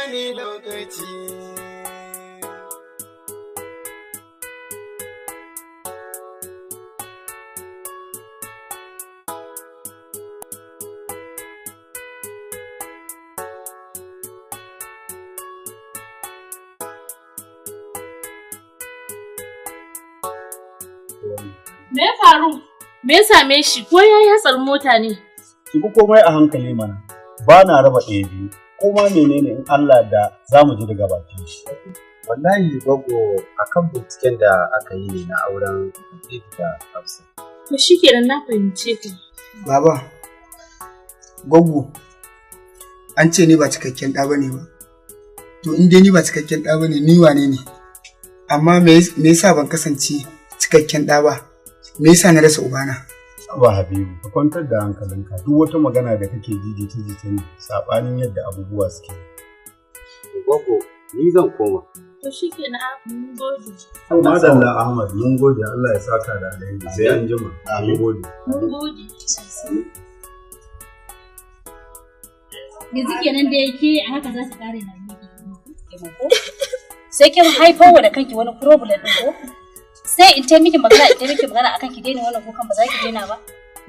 bani lokaci. Me ya faru? Me ya same shi? Ko ya yi hatsarin mota ne? Ki bi komai a hankali mana. Ba na raba ɗaya biyu. Ko ma menene in Allah da za mu ji daga bakin shi. Wallahi Gogo akan binciken da aka yi ne na auren Habib da Hausa. To shikenan na fahimce ka. Baba, Gogo, an ce ni ba cikakken ɗa bane ba. To in dai ni ba cikakken ɗa bane ni wane ne? Amma me yasa ban kasance cikakken ɗa ba? Me yasa na rasa ubana? Ba Habibu, ka kwantar da hankalinka. Duk wata magana da kake jita ne sabanin yadda abubuwa suke. Gogo, ni zan koma. To shikenan mun gode. Madalla Ahmad, mun gode. Allah ya saka da alheri. Sai an jima. Mun gode. Mun gode. Yanzu kenan da yake haka za ta kare na miki. Sai kin haifar wa da kanki wani problem din ko? Sai in ta miki magana akan ki daina wannan kukan ba za ki daina ba.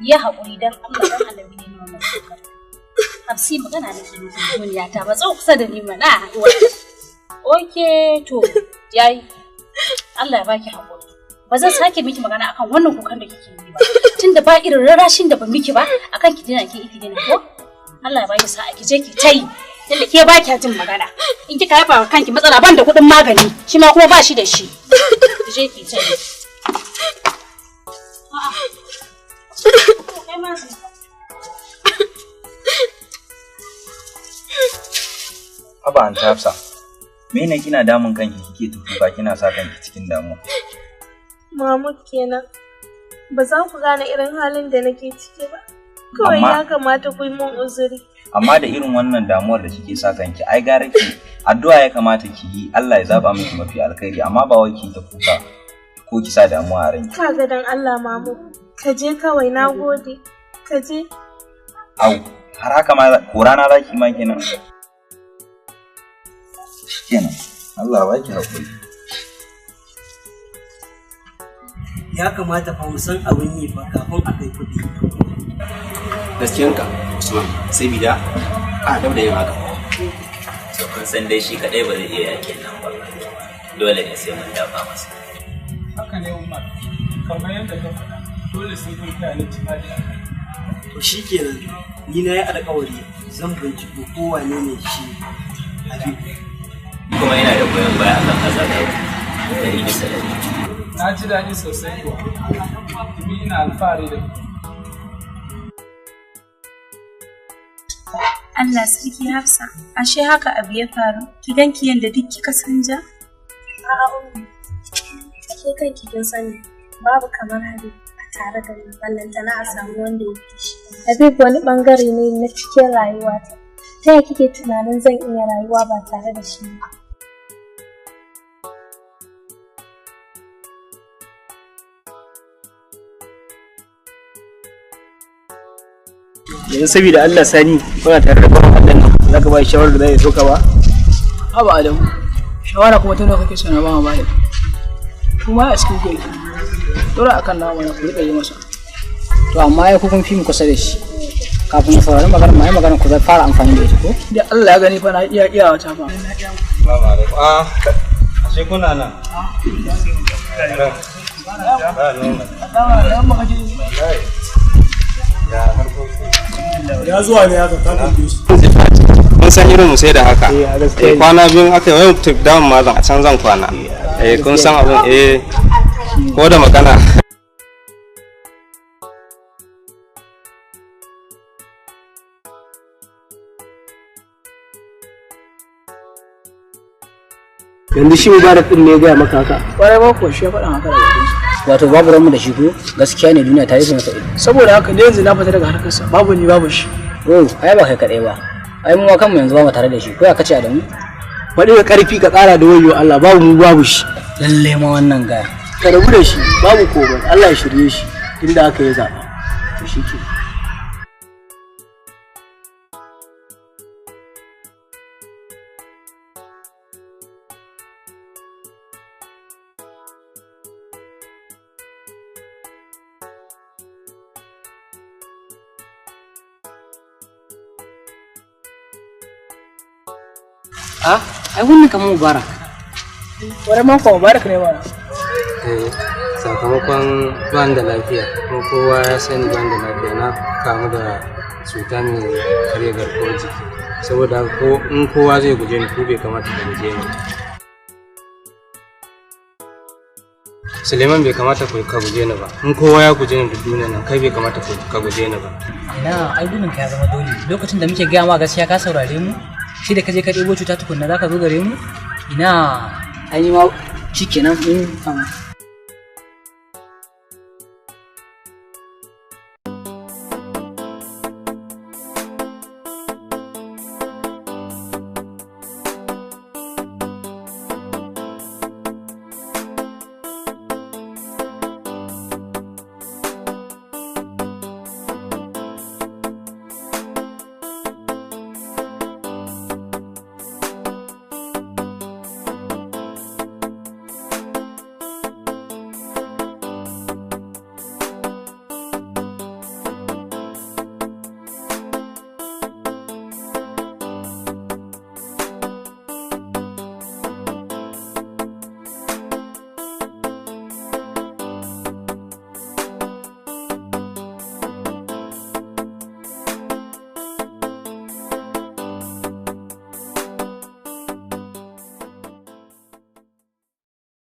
Ya haƙuri dan Allah dan Annabi ne wannan kukan. Hafsi magana da ke duniya ta ba tsau kusa da ni mana. Okay to yayi. Allah ya baki haƙuri. Ba zan sake miki magana akan wannan kukan da kike yi ba. Tunda ba irin rarashin da ba miki ba akan ki daina ki daina ko? Allah ya baki sa'a ki je ki tayi. Tunda ke ba ki jin magana. In kika haifa wa kanki matsala ban da kuɗin magani, shi ma kuma ba shi da shi. Ki je ki tayi. Aba an tafsa. Me ne kina damun kanki kike tukuka kina sa kanki cikin damuwa? Mahmud kenan. Ba za ku gane irin halin da nake ciki ba. Kawai ya kamata ku yi mun uzuri. Amma da irin wannan damuwar da kike sa kanki, ai gara ki addu'a ya kamata ki yi, Allah ya zaba miki mafi alkhairi, amma ba wai ki ta kuka ko ki sa damuwa a ranki. Kaga dan Allah Mahmud, ka je kawai nagode. Ka je. Au, har haka ma ko rana zaki ma kenan. Kenan. Allah ba ki hakuri. Ya kamata fa mu san abin yi fa kafin a kai kuɗi. Gaskiyanka, Usman, sai bida a da yin haka. To kun san dai shi kadai ba zai iya yakin nan ba. Dole ne sai mun dafa masa. Haka ne Umar, kamar yadda ka faɗa, dole sai kun kai ni jihadi. To shikenan, ni na yi alƙawari zan binciko ko wane ne shi Habib. Kuma yana da goyon baya akan azaba 100%. Na ji daɗi sosai kuwa, domin ina alfahari da ku. Allah sarki Hafsa, ashe haka abu ya faru. Ki ganki yanda duk kika sanja? A'a ummi. Ke kanki kin sani babu kamar Habib a tare da ni, ballantana a samu wanda ya fi shi. Habib wani bangare ne na cikin rayuwata. Ta yaya kike tunanin zan iya rayuwa ba tare da shi ba? Yanzu saboda Allah sani kuna tare da bawan Allah nan za ka ba shi shawarar da zai so ka ba? Haba Adamu, shawara kuma tana kake so na ba ma ba. Kuma a cikin kai dora akan nawa na ku rika yi masa. To amma ya kun fi mu kusa da shi. Kafin sauraron magana ku zai fara amfani da ita ko? Da Allah ya gani fa na iya wata ba. Assalamu alaikum. Ashe kuna nan. Ya zuwa ne haka ta kalle shi. Mun san irin mu sai da haka. Kwana biyun aka yi wani trip down ma zan a can zan kwana. Kun san abin ko da magana. Yanzu shi Mubarak din ne ya gaya maka haka. Kwarai ba ko shi ya faɗa haka da shi. Wato babu ranmu da shi ko gaskiya ne duniya ta yi masa ido. Saboda haka ne yanzu na fita daga harkarsa babu ni babu shi. Oh, ai ba kai kadai ba. Ai mu kanmu yanzu ba mu tare da shi. Ko ya kace Adamu? Faɗi da ƙarfi ka ƙara da wayo Allah babu mu babu shi. Lalle ma wannan gaya. Ka rabu da shi babu komai Allah ya shirye shi inda aka yi zaɓa. To shi ke. ai wannan kamar Mubarak. Wani ma kuma Mubarak ne ba. Sakamakon ban da lafiya, kuma kowa ya sani ban da lafiya na kamu da cuta mai karya garkuwar jiki. Saboda in kowa zai guje ni, ko bai kamata ka guje ni. Suleiman bai kamata ka guje ni ba. In kowa ya guje ni da duniya nan, kai bai kamata ka guje ni ba. Ina ai gudun ka ya zama dole. Lokacin da muke gaya ma gaskiya ka saurare mu, shi da ka je ka ɗebo cuta tukunna za ka zo gare mu? Ina ai ma shikenan